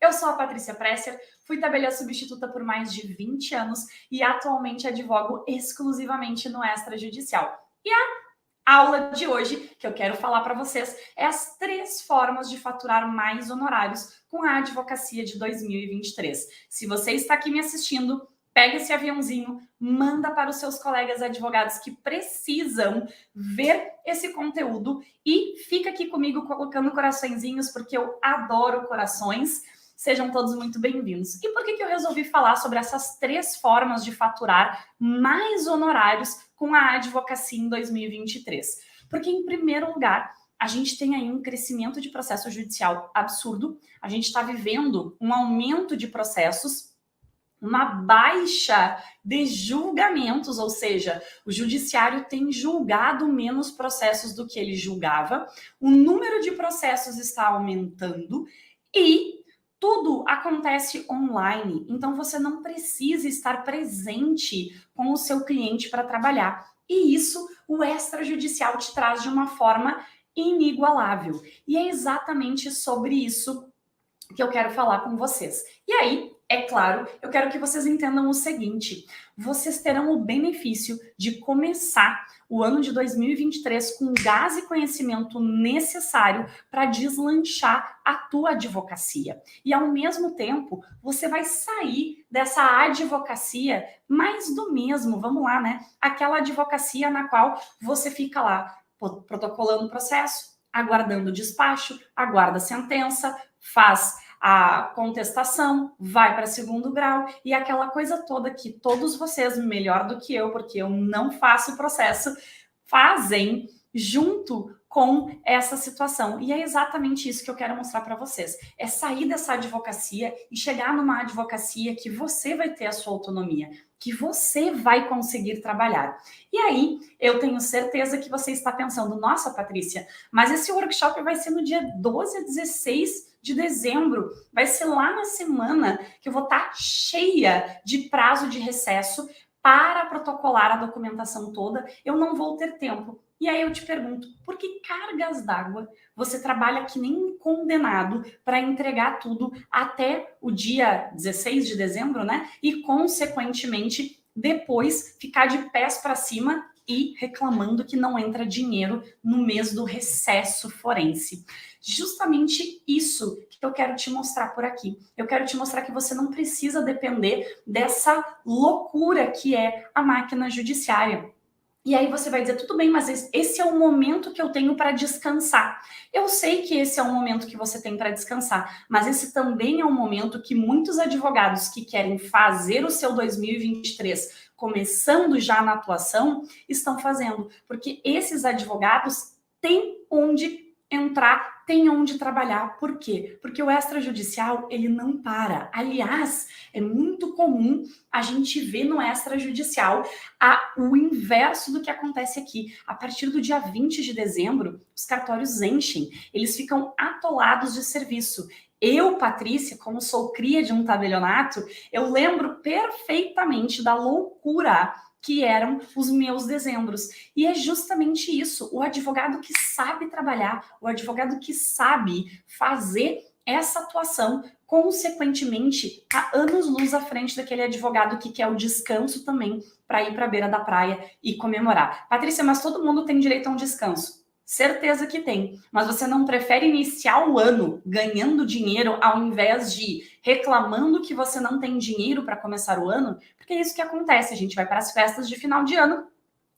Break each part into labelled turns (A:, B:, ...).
A: Eu sou a Patrícia Presser, fui tabeliã substituta por mais de 20 anos e atualmente advogo exclusivamente no extrajudicial. E a aula de hoje que eu quero falar para vocês é as 3 formas de faturar mais honorários com a advocacia de 2023. Se você está aqui me assistindo, pega esse aviãozinho, manda para os seus colegas advogados que precisam ver esse conteúdo e fica aqui comigo colocando coraçõezinhos, porque eu adoro corações. Sejam todos muito bem-vindos. E por que eu resolvi falar sobre essas 3 formas de faturar mais honorários com a advocacia em 2023? Porque, em primeiro lugar, a gente tem aí um crescimento de processo judicial absurdo, a gente está vivendo um aumento de processos, uma baixa de julgamentos, ou seja, o judiciário tem julgado menos processos do que ele julgava, o número de processos está aumentando e tudo acontece online, então você não precisa estar presente com o seu cliente para trabalhar. E isso o extrajudicial te traz de uma forma inigualável. E é exatamente sobre isso que eu quero falar com vocês. E aí, é claro, eu quero que vocês entendam o seguinte: vocês terão o benefício de começar o ano de 2023 com gás e conhecimento necessário para deslanchar a tua advocacia. E ao mesmo tempo, você vai sair dessa advocacia mais do mesmo, vamos lá, né? Aquela advocacia na qual você fica lá protocolando o processo, aguardando o despacho, aguarda a sentença, faz a contestação, vai para segundo grau e aquela coisa toda que todos vocês, melhor do que eu, porque eu não faço o processo, fazem junto com essa situação. E é exatamente isso que eu quero mostrar para vocês. É sair dessa advocacia e chegar numa advocacia que você vai ter a sua autonomia, que você vai conseguir trabalhar. E aí, eu tenho certeza que você está pensando, nossa, Patrícia, mas esse workshop vai ser no dia 12 a 16 de dezembro, vai ser lá na semana que eu vou estar cheia de prazo de recesso para protocolar a documentação toda, eu não vou ter tempo. E aí eu te pergunto, por que cargas d'água você trabalha que nem um condenado para entregar tudo até o dia 16 de dezembro, né? E, consequentemente, depois ficar de pés para cima e reclamando que não entra dinheiro no mês do recesso forense. Justamente isso que eu quero te mostrar por aqui. Eu quero te mostrar que você não precisa depender dessa loucura que é a máquina judiciária. E aí você vai dizer, tudo bem, mas esse é o momento que eu tenho para descansar. Eu sei que esse é o momento que você tem para descansar, mas esse também é um momento que muitos advogados que querem fazer o seu 2023, começando já na atuação, estão fazendo. Porque esses advogados têm onde entrar, tem onde trabalhar. Por quê? Porque o extrajudicial, ele não para. Aliás, é muito comum a gente ver no extrajudicial o inverso do que acontece aqui. A partir do dia 20 de dezembro, os cartórios enchem, eles ficam atolados de serviço. Eu, Patrícia, como sou cria de um tabelionato, eu lembro perfeitamente da loucura que eram os meus dezembros. E é justamente isso, o advogado que sabe trabalhar, o advogado que sabe fazer essa atuação, consequentemente, está anos-luz à frente daquele advogado que quer o descanso também para ir para a beira da praia e comemorar. Patrícia, mas todo mundo tem direito a um descanso. Certeza que tem, mas você não prefere iniciar o ano ganhando dinheiro ao invés de reclamando que você não tem dinheiro para começar o ano? Porque é isso que acontece, a gente vai para as festas de final de ano,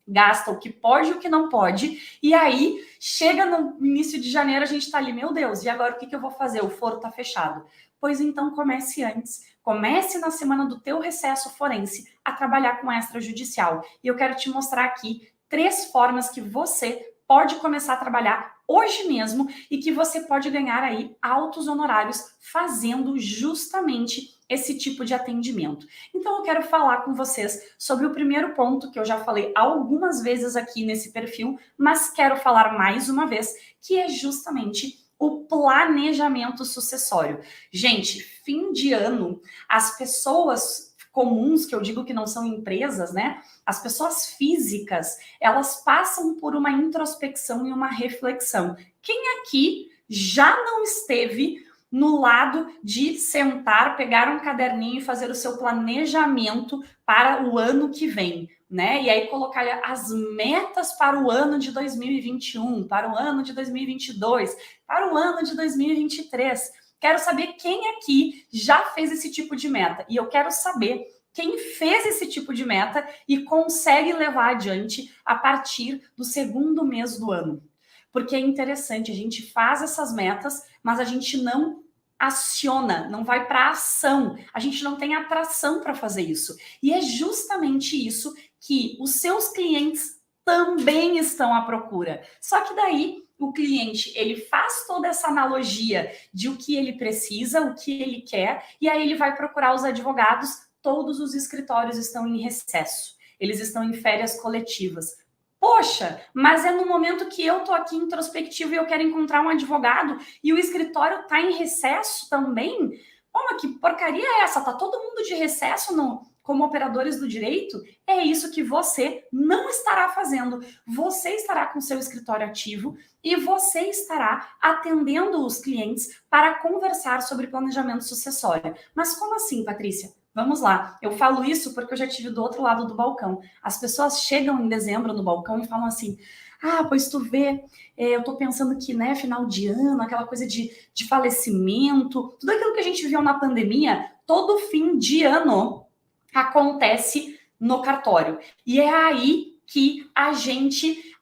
A: gasta o que pode e o que não pode, e aí chega no início de janeiro, a gente está ali, meu Deus, e agora o que eu vou fazer? O foro está fechado. Pois então comece antes, comece na semana do teu recesso forense a trabalhar com extrajudicial. E eu quero te mostrar aqui 3 formas que você pode começar a trabalhar hoje mesmo e que você pode ganhar aí altos honorários fazendo justamente esse tipo de atendimento. Então eu quero falar com vocês sobre o primeiro ponto que eu já falei algumas vezes aqui nesse perfil, mas quero falar mais uma vez, que é justamente o planejamento sucessório. Gente, fim de ano, as pessoas comuns, que eu digo que não são empresas, né? As pessoas físicas, elas passam por uma introspecção e uma reflexão. Quem aqui já não esteve no lado de sentar, pegar um caderninho e fazer o seu planejamento para o ano que vem, né? E aí colocar as metas para o ano de 2021, para o ano de 2022, para o ano de 2023. Quero saber quem aqui já fez esse tipo de meta. E eu quero saber quem fez esse tipo de meta e consegue levar adiante a partir do segundo mês do ano. Porque é interessante, a gente faz essas metas, mas a gente não aciona, não vai para ação. A gente não tem atração para fazer isso. E é justamente isso que os seus clientes também estão à procura. Só que daí o cliente, ele faz toda essa analogia de o que ele precisa, o que ele quer, e aí ele vai procurar os advogados. Todos os escritórios estão em recesso. Eles estão em férias coletivas. Poxa, mas é no momento que eu tô aqui introspectivo e eu quero encontrar um advogado e o escritório tá em recesso também? Pô, mas que porcaria é essa? Tá todo mundo de recesso como operadores do direito? É isso que você não estará fazendo. Você estará com seu escritório ativo e você estará atendendo os clientes para conversar sobre planejamento sucessório. Mas como assim, Patrícia? Vamos lá, eu falo isso porque eu já tive do outro lado do balcão. As pessoas chegam em dezembro no balcão e falam assim: ah, pois tu vê, eu tô pensando que, né, final de ano, aquela coisa de falecimento, tudo aquilo que a gente viu na pandemia, todo fim de ano acontece no cartório. E é aí que a gente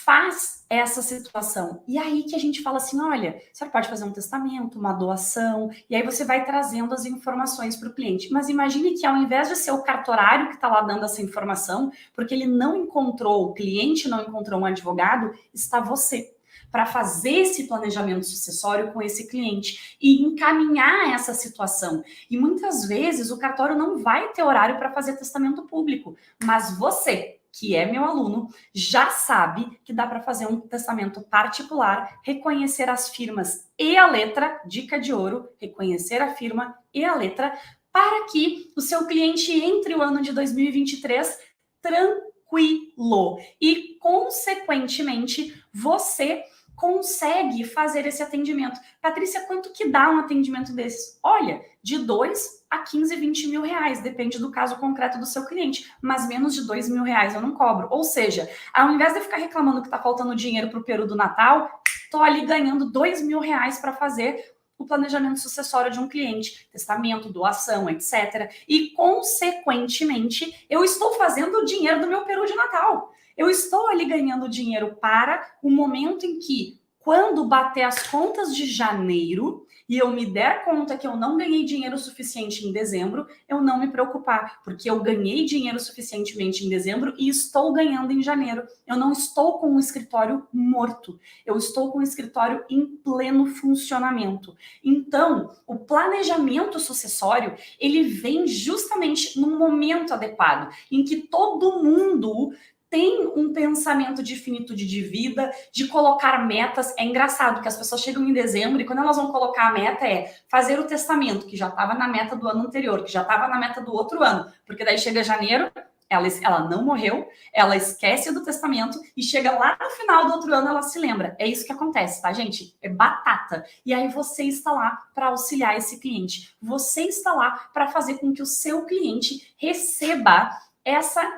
A: faz essa situação. E aí que a gente fala assim, olha, você pode fazer um testamento, uma doação, e aí você vai trazendo as informações para o cliente. Mas imagine que ao invés de ser o cartorário que está lá dando essa informação, porque ele não encontrou, o cliente não encontrou um advogado, está você para fazer esse planejamento sucessório com esse cliente e encaminhar essa situação. E muitas vezes o cartório não vai ter horário para fazer testamento público, mas você, que é meu aluno, já sabe que dá para fazer um testamento particular, reconhecer as firmas e a letra, dica de ouro, reconhecer a firma e a letra, para que o seu cliente entre o ano de 2023 tranquilo e, consequentemente, você consegue fazer esse atendimento. Patrícia, quanto que dá um atendimento desses? Olha, de 2 a 15, 20 mil reais, depende do caso concreto do seu cliente, mas menos de 2 mil reais eu não cobro. Ou seja, ao invés de ficar reclamando que está faltando dinheiro para o peru do Natal, estou ali ganhando 2 mil reais para fazer o planejamento sucessório de um cliente, testamento, doação, etc. E, consequentemente, eu estou fazendo o dinheiro do meu peru de Natal. Eu estou ali ganhando dinheiro para o momento em que, quando bater as contas de janeiro e eu me der conta que eu não ganhei dinheiro suficiente em dezembro, eu não me preocupar, porque eu ganhei dinheiro suficientemente em dezembro e estou ganhando em janeiro. Eu não estou com um escritório morto, eu estou com um escritório em pleno funcionamento. Então, o planejamento sucessório, ele vem justamente num momento adequado, em que todo mundo tem um pensamento de finitude de vida, de colocar metas. É engraçado que as pessoas chegam em dezembro e quando elas vão colocar a meta é fazer o testamento, que já estava na meta do ano anterior, que já estava na meta do outro ano, porque daí chega janeiro, ela não morreu, ela esquece do testamento e chega lá no final do outro ano ela se lembra. É isso que acontece, tá, gente? É batata. E aí você está lá para auxiliar esse cliente. Você está lá para fazer com que o seu cliente receba essa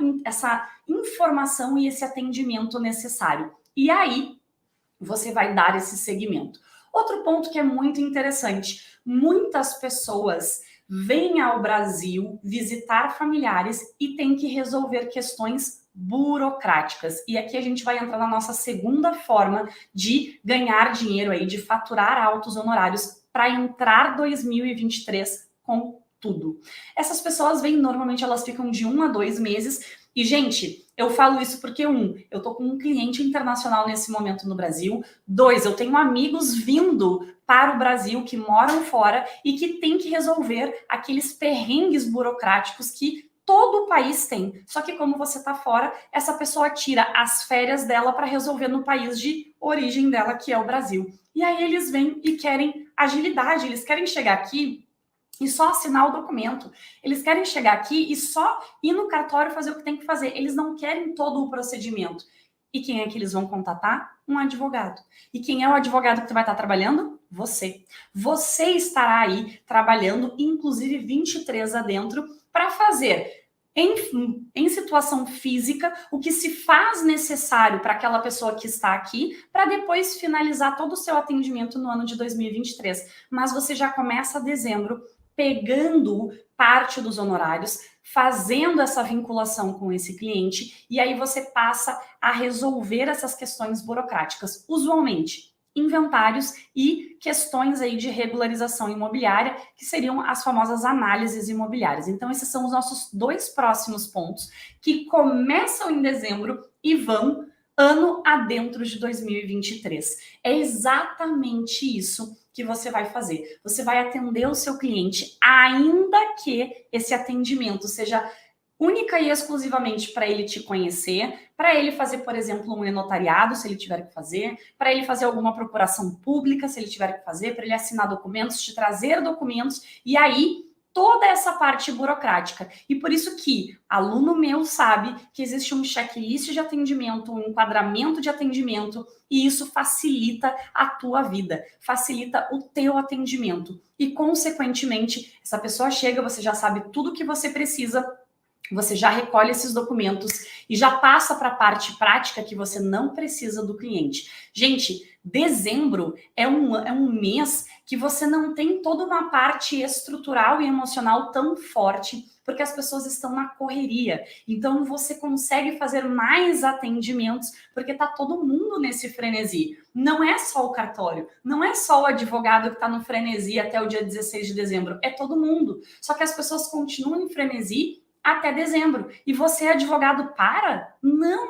A: informação e esse atendimento necessário. E aí, você vai dar esse segmento. Outro ponto que é muito interessante, muitas pessoas vêm ao Brasil visitar familiares e têm que resolver questões burocráticas. E aqui a gente vai entrar na nossa segunda forma de ganhar dinheiro aí, de faturar altos honorários para entrar 2023 com tudo. Essas pessoas vêm, normalmente elas ficam de 1 a 2 meses. E, gente, eu falo isso porque, eu tô com um cliente internacional nesse momento no Brasil. 2, eu tenho amigos vindo para o Brasil que moram fora e que tem que resolver aqueles perrengues burocráticos que todo o país tem. Só que como você tá fora, essa pessoa tira as férias dela para resolver no país de origem dela, que é o Brasil. E aí eles vêm e querem agilidade, eles querem chegar aqui e só assinar o documento. Eles querem chegar aqui e só ir no cartório fazer o que tem que fazer. Eles não querem todo o procedimento. E quem é que eles vão contatar? Um advogado. E quem é o advogado que vai estar trabalhando? Você. Você estará aí trabalhando, inclusive 23 adentro, para fazer em situação física, o que se faz necessário para aquela pessoa que está aqui, para depois finalizar todo o seu atendimento no ano de 2023. Mas você já começa dezembro pegando parte dos honorários, fazendo essa vinculação com esse cliente, e aí você passa a resolver essas questões burocráticas. Usualmente, inventários e questões aí de regularização imobiliária, que seriam as famosas análises imobiliárias. Então, esses são os nossos 2 próximos pontos, que começam em dezembro e vão ano adentro de 2023. É exatamente isso que você vai fazer. Você vai atender o seu cliente, ainda que esse atendimento seja única e exclusivamente para ele te conhecer, para ele fazer, por exemplo, um notariado, se ele tiver que fazer, para ele fazer alguma procuração pública, se ele tiver que fazer, para ele assinar documentos, te trazer documentos, e aí toda essa parte burocrática. E por isso que aluno meu sabe que existe um checklist de atendimento, um enquadramento de atendimento, e isso facilita a tua vida, facilita o teu atendimento. E, consequentemente, essa pessoa chega, você já sabe tudo o que você precisa, você já recolhe esses documentos e já passa para a parte prática que você não precisa do cliente. Gente, dezembro é um mês que você não tem toda uma parte estrutural e emocional tão forte, porque as pessoas estão na correria. Então, você consegue fazer mais atendimentos, porque está todo mundo nesse frenesi. Não é só o cartório, não é só o advogado que está no frenesi até o dia 16 de dezembro, é todo mundo. Só que as pessoas continuam em frenesi até dezembro. E você, advogado, para? Não.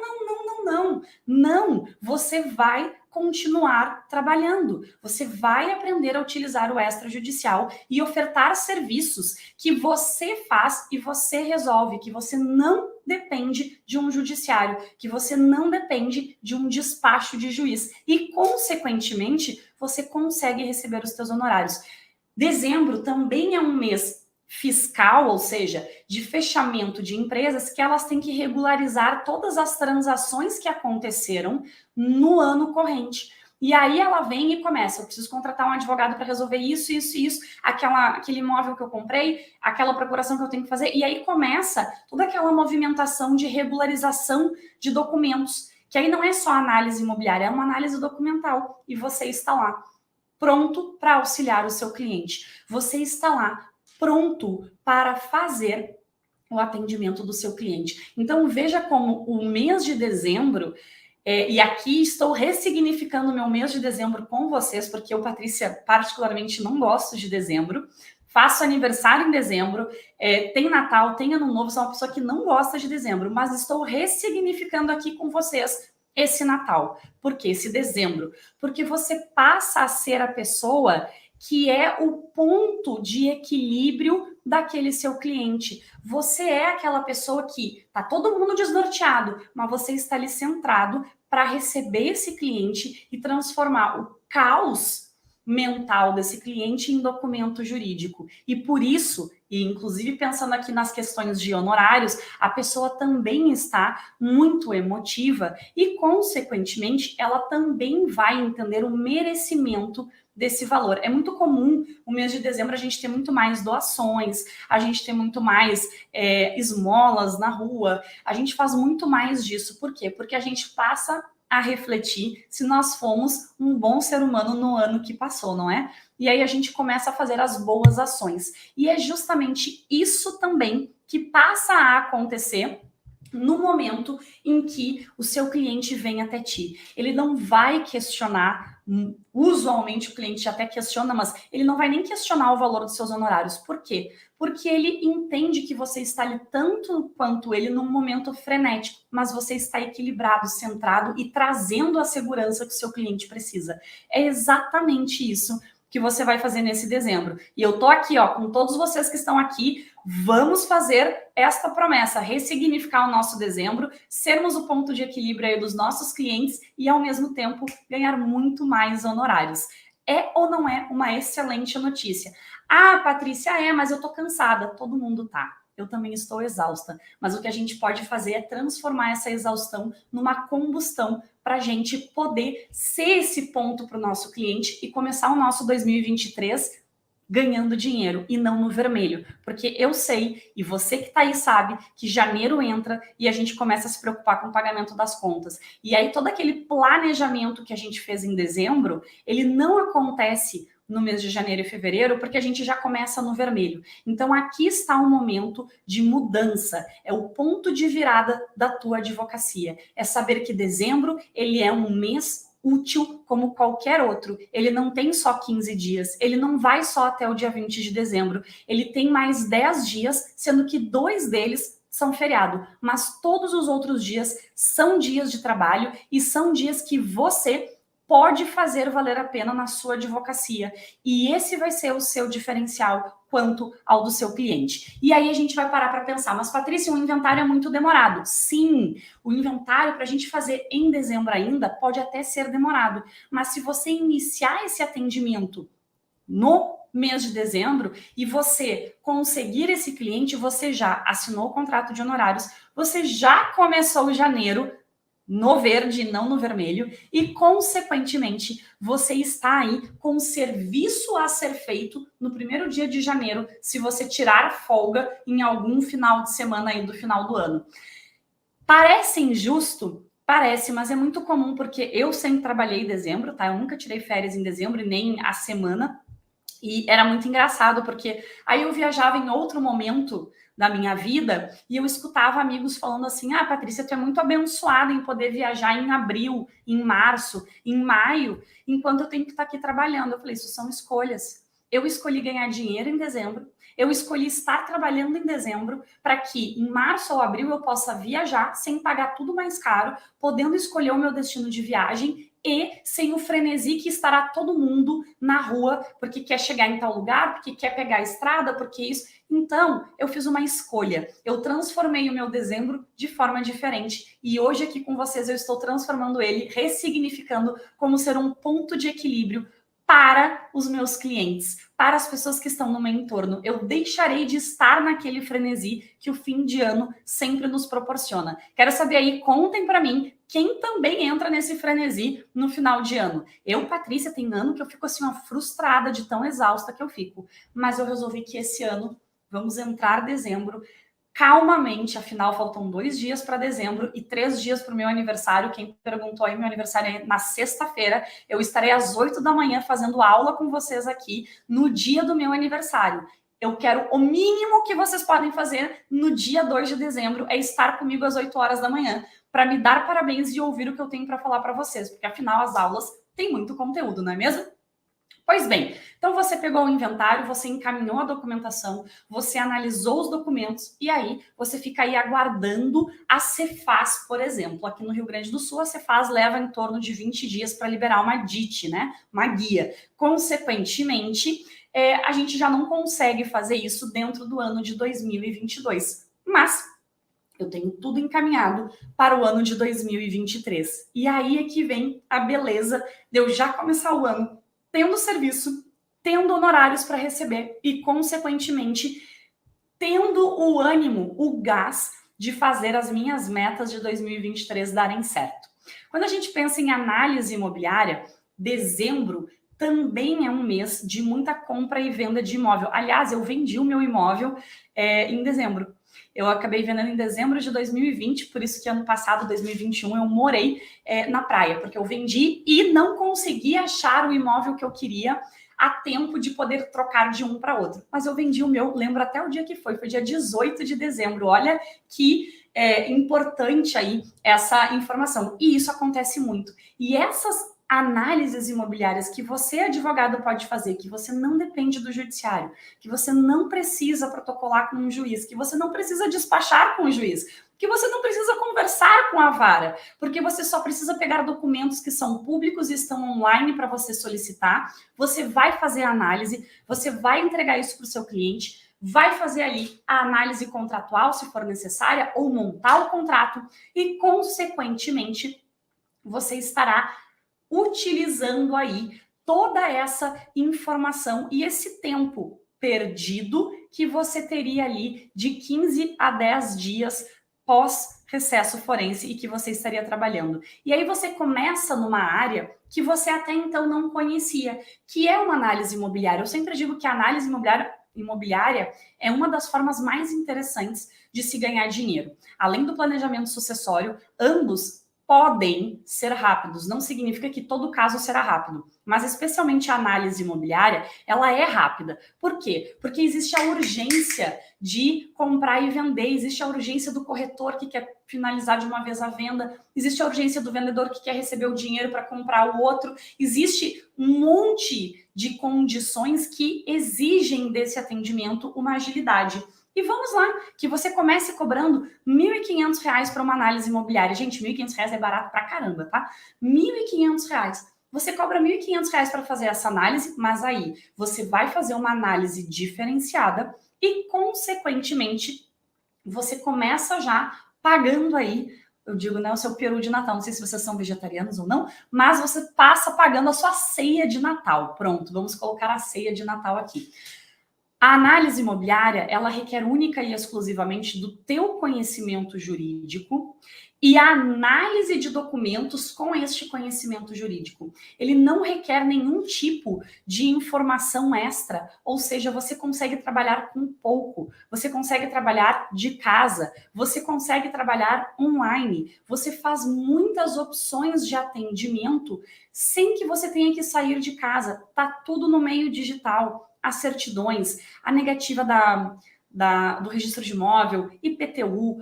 A: Você vai continuar trabalhando. Você vai aprender a utilizar o extrajudicial e ofertar serviços que você faz e você resolve, que você não depende de um judiciário, que você não depende de um despacho de juiz. E, consequentemente, você consegue receber os seus honorários. Dezembro também é um mês fiscal, ou seja, de fechamento de empresas, que elas têm que regularizar todas as transações que aconteceram no ano corrente. E aí ela vem e começa, eu preciso contratar um advogado para resolver isso, aquele imóvel que eu comprei, aquela procuração que eu tenho que fazer, e aí começa toda aquela movimentação de regularização de documentos, que aí não é só análise imobiliária, é uma análise documental, e você está lá, pronto para auxiliar o seu cliente. Você está lá, pronto para fazer o atendimento do seu cliente. Então, veja como o mês de dezembro, e aqui estou ressignificando o meu mês de dezembro com vocês, porque eu, Patrícia, particularmente não gosto de dezembro, faço aniversário em dezembro, tem Natal, tem Ano Novo, sou uma pessoa que não gosta de dezembro, mas estou ressignificando aqui com vocês esse Natal. Por que esse dezembro? Porque você passa a ser a pessoa que é o ponto de equilíbrio daquele seu cliente. Você é aquela pessoa que tá todo mundo desnorteado, mas você está ali centrado para receber esse cliente e transformar o caos mental desse cliente em documento jurídico. E por isso, e inclusive pensando aqui nas questões de honorários, a pessoa também está muito emotiva e, consequentemente, ela também vai entender o merecimento desse valor. É muito comum o mês de dezembro a gente ter muito mais doações, a gente ter muito mais esmolas na rua, a gente faz muito mais disso. Por quê? Porque a gente passa a refletir se nós fomos um bom ser humano no ano que passou, não é? E aí a gente começa a fazer as boas ações. E é justamente isso também que passa a acontecer no momento em que o seu cliente vem até ti. Ele não vai questionar, usualmente o cliente até questiona, mas ele não vai nem questionar o valor dos seus honorários. Por quê? Porque ele entende que você está ali tanto quanto ele num momento frenético, mas você está equilibrado, centrado e trazendo a segurança que o seu cliente precisa. É exatamente isso que você vai fazer nesse dezembro. E eu tô aqui, ó, com todos vocês que estão aqui, vamos fazer esta promessa, ressignificar o nosso dezembro, sermos o ponto de equilíbrio aí dos nossos clientes e, ao mesmo tempo, ganhar muito mais honorários. É ou não é uma excelente notícia? Ah, Patrícia, mas eu tô cansada. Todo mundo tá. eu também estou exausta. Mas o que a gente pode fazer é transformar essa exaustão numa combustão para a gente poder ser esse ponto para o nosso cliente e começar o nosso 2023 ganhando dinheiro e não no vermelho. Porque eu sei, e você que tá aí sabe, que janeiro entra e a gente começa a se preocupar com o pagamento das contas. E aí todo aquele planejamento que a gente fez em dezembro, ele não acontece no mês de janeiro e fevereiro, porque a gente já começa no vermelho. Então aqui está um momento de mudança, é o ponto de virada da tua advocacia. É saber que dezembro, ele é um mês útil como qualquer outro. Ele não tem só 15 dias, ele não vai só até o dia 20 de dezembro, ele tem mais 10 dias, sendo que 2 deles são feriado, mas todos os outros dias são dias de trabalho e são dias que você pode fazer valer a pena na sua advocacia. E esse vai ser o seu diferencial quanto ao do seu cliente. E aí a gente vai parar para pensar, mas Patrícia, o inventário é muito demorado. Sim, o inventário para a gente fazer em dezembro ainda pode até ser demorado, mas se você iniciar esse atendimento no mês de dezembro e você conseguir esse cliente, você já assinou o contrato de honorários, você já começou o janeiro no verde, não no vermelho, e, consequentemente, você está aí com um serviço a ser feito no primeiro dia de janeiro, se você tirar folga em algum final de semana aí do final do ano. Parece injusto? Parece, mas é muito comum, porque eu sempre trabalhei em dezembro, tá? Eu nunca tirei férias em dezembro, nem a semana, e era muito engraçado, porque aí eu viajava em outro momento da minha vida e eu escutava amigos falando assim, ah, Patrícia, tu é muito abençoada em poder viajar em abril, em março, em maio, enquanto eu tenho que estar aqui trabalhando. Eu falei, isso são escolhas. Eu escolhi ganhar dinheiro em dezembro, eu escolhi estar trabalhando em dezembro para que em março ou abril eu possa viajar sem pagar tudo mais caro, podendo escolher o meu destino de viagem e sem o frenesi que estará todo mundo na rua porque quer chegar em tal lugar, porque quer pegar a estrada, porque isso. Então, eu fiz uma escolha. Eu transformei o meu dezembro de forma diferente. E hoje aqui com vocês eu estou transformando ele, ressignificando como ser um ponto de equilíbrio para os meus clientes, para as pessoas que estão no meu entorno. Eu deixarei de estar naquele frenesi que o fim de ano sempre nos proporciona. Quero saber aí, contem para mim, quem também entra nesse frenesi no final de ano. Eu, Patrícia, tem ano que eu fico assim, uma frustrada de tão exausta que eu fico. Mas eu resolvi que esse ano, vamos entrar dezembro, calmamente, afinal faltam 2 dias para dezembro e 3 dias para o meu aniversário. Quem perguntou aí, meu aniversário é na sexta-feira. Eu estarei às 8 da manhã fazendo aula com vocês aqui no dia do meu aniversário. Eu quero o mínimo que vocês podem fazer no dia 2 de dezembro é estar comigo às 8 horas da manhã para me dar parabéns e ouvir o que eu tenho para falar para vocês, porque afinal as aulas têm muito conteúdo, não é mesmo? Pois bem, então você pegou o inventário, você encaminhou a documentação, você analisou os documentos e aí você fica aí aguardando a Cefaz, por exemplo. Aqui no Rio Grande do Sul, a Cefaz leva em torno de 20 dias para liberar uma DIT, né? Uma guia. Consequentemente, a gente já não consegue fazer isso dentro do ano de 2022. Mas eu tenho tudo encaminhado para o ano de 2023. E aí é que vem a beleza de eu já começar o ano tendo serviço, tendo honorários para receber e, consequentemente, tendo o ânimo, o gás de fazer as minhas metas de 2023 darem certo. Quando a gente pensa em análise imobiliária, dezembro também é um mês de muita compra e venda de imóvel. Aliás, eu vendi o meu imóvel em dezembro. Eu acabei vendendo em dezembro de 2020, por isso que ano passado, 2021, eu morei na praia, porque eu vendi e não consegui achar o imóvel que eu queria a tempo de poder trocar de um para outro. Mas eu vendi o meu, lembro até o dia que foi dia 18 de dezembro. Olha que importante aí essa informação. E isso acontece muito. E essas análises imobiliárias que você, advogado, pode fazer, que você não depende do judiciário, que você não precisa protocolar com um juiz, que você não precisa despachar com o juiz, que você não precisa conversar com a vara, porque você só precisa pegar documentos que são públicos e estão online para você solicitar, você vai fazer a análise, você vai entregar isso para o seu cliente, vai fazer ali a análise contratual, se for necessária, ou montar o contrato e, consequentemente, você estará utilizando aí toda essa informação e esse tempo perdido que você teria ali de 15 a 10 dias pós-recesso forense e que você estaria trabalhando. E aí você começa numa área que você até então não conhecia, que é uma análise imobiliária. Eu sempre digo que a análise imobiliária é uma das formas mais interessantes de se ganhar dinheiro. Além do planejamento sucessório, ambos podem ser rápidos. Não significa que todo caso será rápido, mas especialmente a análise imobiliária, ela é rápida. Por quê? Porque existe a urgência de comprar e vender, existe a urgência do corretor que quer finalizar de uma vez a venda, existe a urgência do vendedor que quer receber o dinheiro para comprar o outro, existe um monte de condições que exigem desse atendimento uma agilidade. E vamos lá, que você comece cobrando R$ 1.500 para uma análise imobiliária. Gente, R$ 1.500 é barato pra caramba, tá? R$ 1.500. Você cobra R$ 1.500 para fazer essa análise, mas aí você vai fazer uma análise diferenciada e, consequentemente, você começa já pagando aí, eu digo, né, o seu peru de Natal. Não sei se vocês são vegetarianos ou não, mas você passa pagando a sua ceia de Natal. Pronto, vamos colocar a ceia de Natal aqui. A análise imobiliária, ela requer única e exclusivamente do teu conhecimento jurídico e a análise de documentos com este conhecimento jurídico. Ele não requer nenhum tipo de informação extra, ou seja, você consegue trabalhar com pouco, você consegue trabalhar de casa, você consegue trabalhar online, você faz muitas opções de atendimento sem que você tenha que sair de casa. Tá tudo no meio digital. As certidões, a negativa do registro de imóvel, IPTU,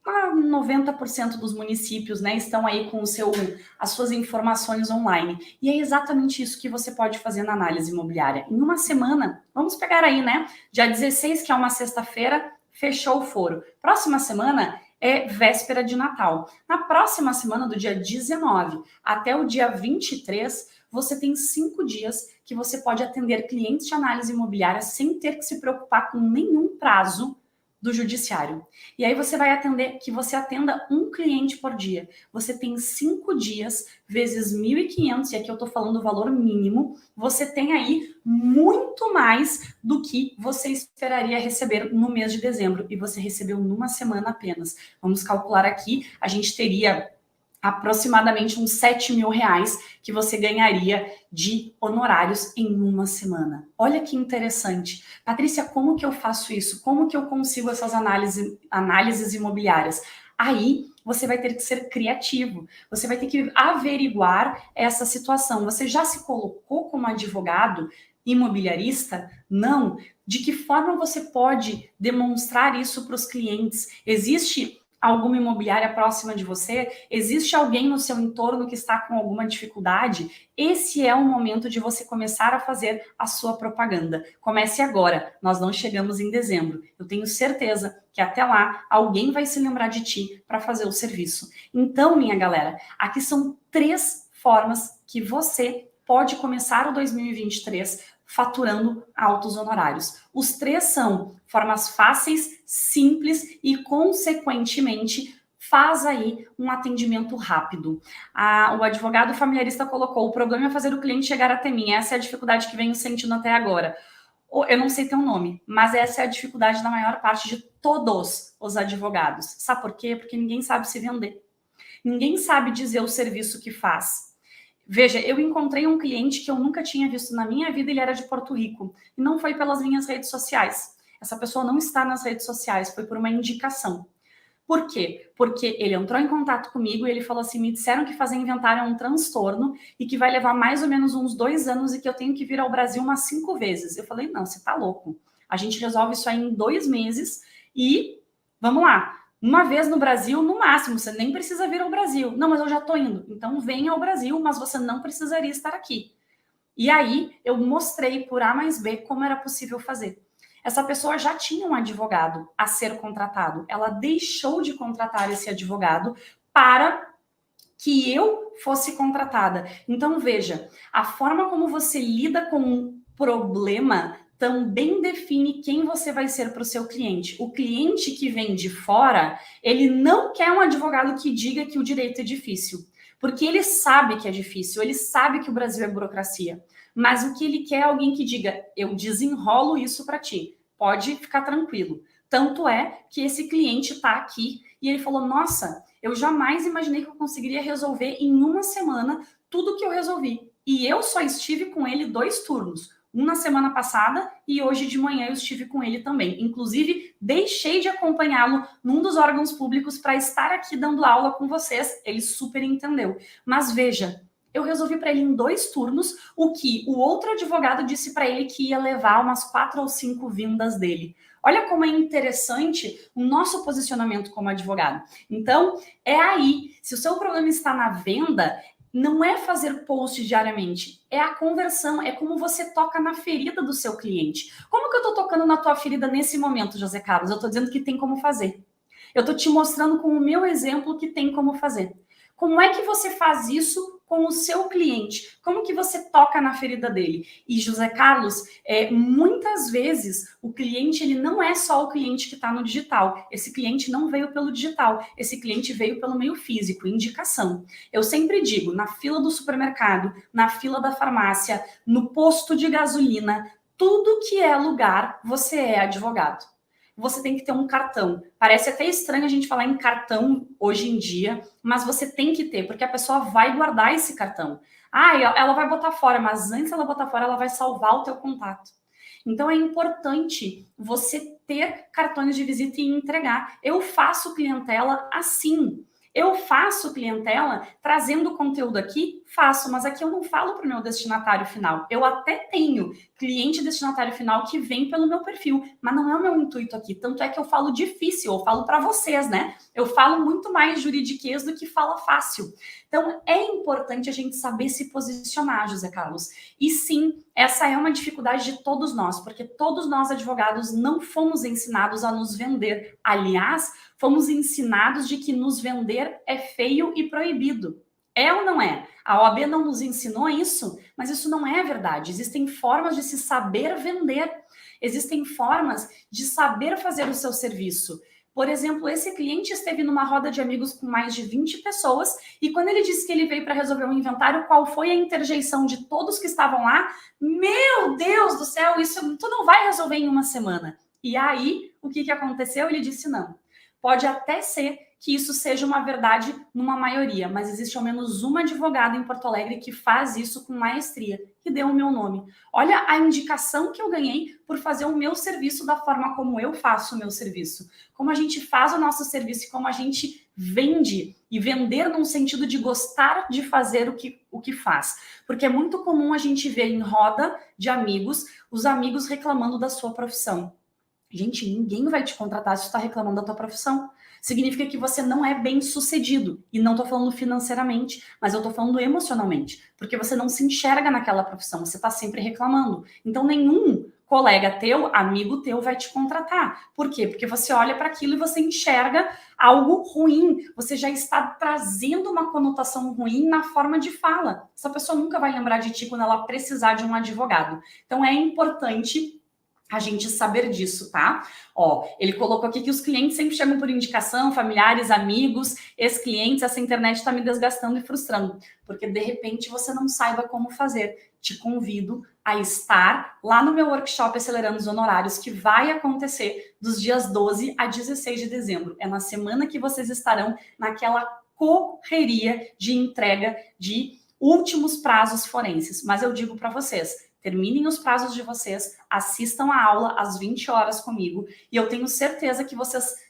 A: 90% dos municípios, né, estão aí com as suas informações online. E é exatamente isso que você pode fazer na análise imobiliária. Em uma semana, vamos pegar aí, né, dia 16, que é uma sexta-feira, fechou o foro. Próxima semana é véspera de Natal. Na próxima semana, do dia 19 até o dia 23, você tem 5 dias que você pode atender clientes de análise imobiliária sem ter que se preocupar com nenhum prazo do judiciário. E aí você vai atenda um cliente por dia. Você tem 5 dias vezes 1.500, e aqui eu tô falando o valor mínimo, você tem aí muito mais do que você esperaria receber no mês de dezembro, e você recebeu numa semana apenas. Vamos calcular aqui, a gente teria aproximadamente uns R$ 7.000 que você ganharia de honorários em uma semana. Olha que interessante. Patrícia, como que eu faço isso? Como que eu consigo essas análises imobiliárias? Aí você vai ter que ser criativo, você vai ter que averiguar essa situação. Você já se colocou como advogado imobiliarista? Não. De que forma você pode demonstrar isso para os clientes? Existe alguma imobiliária próxima de você? Existe alguém no seu entorno que está com alguma dificuldade? Esse é o momento de você começar a fazer a sua propaganda. Comece agora, nós não chegamos em dezembro. Eu tenho certeza que até lá alguém vai se lembrar de ti para fazer o serviço. Então, minha galera, aqui são 3 formas que você pode começar o 2023 faturando altos honorários. Os 3 são formas fáceis, simples e, consequentemente, faz aí um atendimento rápido. O advogado familiarista colocou: o problema é fazer o cliente chegar até mim. Essa é a dificuldade que venho sentindo até agora. Eu não sei teu nome, mas essa é a dificuldade da maior parte de todos os advogados. Sabe por quê? Porque ninguém sabe se vender. Ninguém sabe dizer o serviço que faz. Veja, eu encontrei um cliente que eu nunca tinha visto na minha vida, ele era de Porto Rico, e não foi pelas minhas redes sociais. Essa pessoa não está nas redes sociais, foi por uma indicação. Por quê? Porque ele entrou em contato comigo e ele falou assim: me disseram que fazer inventário é um transtorno e que vai levar mais ou menos uns 2 anos e que eu tenho que vir ao Brasil umas 5 vezes. Eu falei: não, você tá louco. A gente resolve isso aí em 2 meses e vamos lá. Uma vez no Brasil, no máximo, você nem precisa vir ao Brasil. Não, mas eu já tô indo. Então venha ao Brasil, mas você não precisaria estar aqui. E aí eu mostrei por A mais B como era possível fazer. Essa pessoa já tinha um advogado a ser contratado. Ela deixou de contratar esse advogado para que eu fosse contratada. Então veja, a forma como você lida com um problema também define quem você vai ser para o seu cliente. O cliente que vem de fora, ele não quer um advogado que diga que o direito é difícil, porque ele sabe que é difícil, ele sabe que o Brasil é burocracia. Mas o que ele quer é alguém que diga: eu desenrolo isso para ti. pode ficar tranquilo. Tanto é que esse cliente está aqui e ele falou, nossa, eu jamais imaginei que eu conseguiria resolver em uma semana tudo que eu resolvi. E eu só estive com ele 2 turnos. Um na semana passada e hoje de manhã eu estive com ele também. Inclusive, deixei de acompanhá-lo num dos órgãos públicos para estar aqui dando aula com vocês. Ele super entendeu. Mas veja, eu resolvi para ele em 2 turnos o que o outro advogado disse para ele que ia levar umas 4 ou 5 vindas dele. Olha como é interessante o nosso posicionamento como advogado. Então, é aí. Se o seu problema está na venda, não é fazer post diariamente, é a conversão, é como você toca na ferida do seu cliente. Como que eu estou tocando na tua ferida nesse momento, José Carlos? Eu estou dizendo que tem como fazer. Eu estou te mostrando com o meu exemplo que tem como fazer. Como é que você faz isso com o seu cliente? Como que você toca na ferida dele? E José Carlos, muitas vezes o cliente ele não é só o cliente que está no digital. Esse cliente não veio pelo digital. Esse cliente veio pelo meio físico, indicação. Eu sempre digo, na fila do supermercado, na fila da farmácia, no posto de gasolina, tudo que é lugar, você é advogado. Você tem que ter um cartão. Parece até estranho a gente falar em cartão hoje em dia, mas você tem que ter, porque a pessoa vai guardar esse cartão. Ah, ela vai botar fora, mas antes ela botar fora, ela vai salvar o teu contato. Então é importante você ter cartões de visita e entregar. Eu faço clientela assim. Eu faço clientela trazendo conteúdo aqui? Faço, mas aqui eu não falo para o meu destinatário final. Eu até tenho cliente destinatário final que vem pelo meu perfil, mas não é o meu intuito aqui. Tanto é que eu falo difícil, eu falo para vocês, né? Eu falo muito mais juridiquês do que fala fácil. Então é importante a gente saber se posicionar, José Carlos. E sim, essa é uma dificuldade de todos nós, porque todos nós advogados não fomos ensinados a nos vender. Aliás, fomos ensinados de que nos vender é feio e proibido. É ou não é? A OAB não nos ensinou isso, mas isso não é verdade. Existem formas de se saber vender. Existem formas de saber fazer o seu serviço. Por exemplo, esse cliente esteve numa roda de amigos com mais de 20 pessoas e quando ele disse que ele veio para resolver um inventário, qual foi a interjeição de todos que estavam lá? Meu Deus do céu, isso tu não vai resolver em uma semana. E aí, o que aconteceu? Ele disse não. Pode até ser que isso seja uma verdade numa maioria, mas existe ao menos uma advogada em Porto Alegre que faz isso com maestria, que deu o meu nome. Olha a indicação que eu ganhei por fazer o meu serviço da forma como eu faço o meu serviço. Como a gente faz o nosso serviço e como a gente vende, e vender num sentido de gostar de fazer o que faz. Porque é muito comum a gente ver em roda de amigos, os amigos reclamando da sua profissão. Gente, ninguém vai te contratar se você está reclamando da tua profissão. Significa que você não é bem sucedido. E não estou falando financeiramente, mas eu estou falando emocionalmente. Porque você não se enxerga naquela profissão, você está sempre reclamando. Então, nenhum colega teu, amigo teu, vai te contratar. Por quê? Porque você olha para aquilo e você enxerga algo ruim. Você já está trazendo uma conotação ruim na forma de fala. Essa pessoa nunca vai lembrar de ti quando ela precisar de um advogado. Então, é importante a gente saber disso, tá? Ó, ele colocou aqui que os clientes sempre chegam por indicação, familiares, amigos, ex-clientes, essa internet está me desgastando e frustrando, porque de repente você não saiba como fazer. Te convido a estar lá no meu workshop Acelerando os Honorários, que vai acontecer dos dias 12 a 16 de dezembro. É na semana que vocês estarão naquela correria de entrega de últimos prazos forenses. Mas eu digo para vocês, terminem os prazos de vocês, assistam a aula às 20 horas comigo e eu tenho certeza que vocês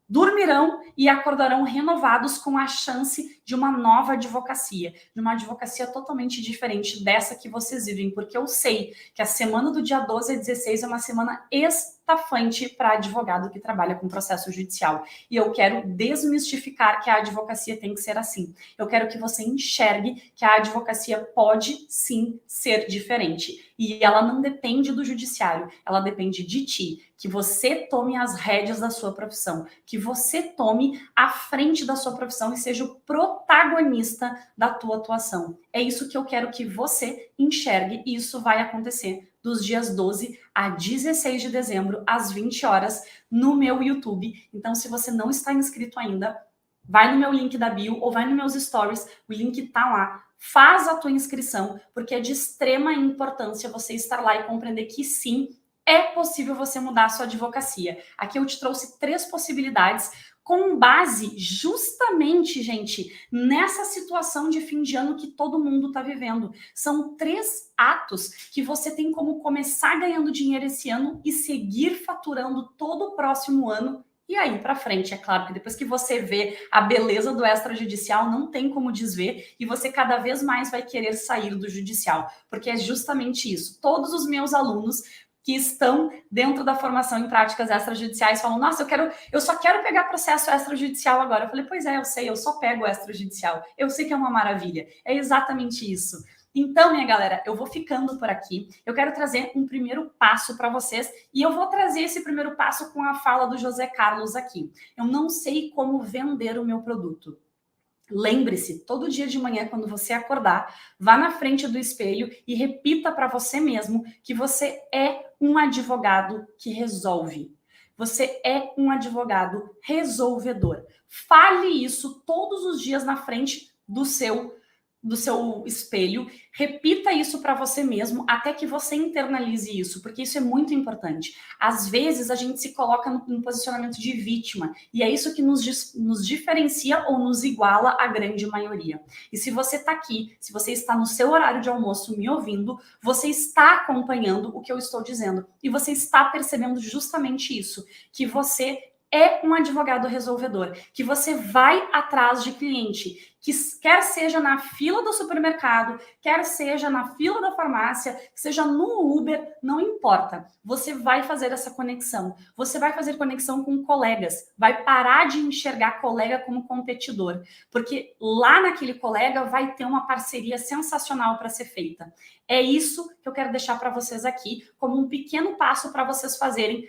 A: dormirão e acordarão renovados com a chance de uma nova advocacia, de uma advocacia totalmente diferente dessa que vocês vivem, porque eu sei que a semana do dia 12 a 16 é uma semana estafante para advogado que trabalha com processo judicial. E eu quero desmistificar que a advocacia tem que ser assim. Eu quero que você enxergue que a advocacia pode sim ser diferente. E ela não depende do judiciário, ela depende de ti. Que você tome as rédeas da sua profissão, que você tome a frente da sua profissão e seja o protagonista da tua atuação. É isso que eu quero que você enxergue e isso vai acontecer dos dias 12 a 16 de dezembro, às 20 horas, no meu YouTube. Então, se você não está inscrito ainda, vai no meu link da bio ou vai nos meus stories, o link tá lá. Faz a tua inscrição, porque é de extrema importância você estar lá e compreender que sim, é possível você mudar a sua advocacia. Aqui eu te trouxe 3 possibilidades com base justamente, gente, nessa situação de fim de ano que todo mundo está vivendo. São 3 atos que você tem como começar ganhando dinheiro esse ano e seguir faturando todo o próximo ano e aí para frente. É claro que depois que você vê a beleza do extrajudicial, não tem como desver e você cada vez mais vai querer sair do judicial, porque é justamente isso. Todos os meus alunos que estão dentro da formação em práticas extrajudiciais falam: nossa, eu só quero pegar processo extrajudicial agora. Eu falei: pois é, eu sei, eu só pego extrajudicial. Eu sei que é uma maravilha. É exatamente isso. Então, minha galera, eu vou ficando por aqui. Eu quero trazer um primeiro passo para vocês e eu vou trazer esse primeiro passo com a fala do José Carlos aqui. Eu não sei como vender o meu produto. Lembre-se, todo dia de manhã, quando você acordar, vá na frente do espelho e repita para você mesmo que você é um advogado que resolve. Você é um advogado resolvedor. Fale isso todos os dias na frente do seu espelho, repita isso para você mesmo até que você internalize isso, porque isso é muito importante. Às vezes a gente se coloca no posicionamento de vítima e é isso que nos diferencia ou nos iguala à grande maioria. E se você está aqui, se você está no seu horário de almoço me ouvindo, você está acompanhando o que eu estou dizendo e você está percebendo justamente isso, que você é um advogado resolvedor, que você vai atrás de cliente, que quer seja na fila do supermercado, quer seja na fila da farmácia, seja no Uber, não importa. Você vai fazer essa conexão. Você vai fazer conexão com colegas, vai parar de enxergar colega como competidor, porque lá naquele colega vai ter uma parceria sensacional para ser feita. É isso que eu quero deixar para vocês aqui como um pequeno passo para vocês fazerem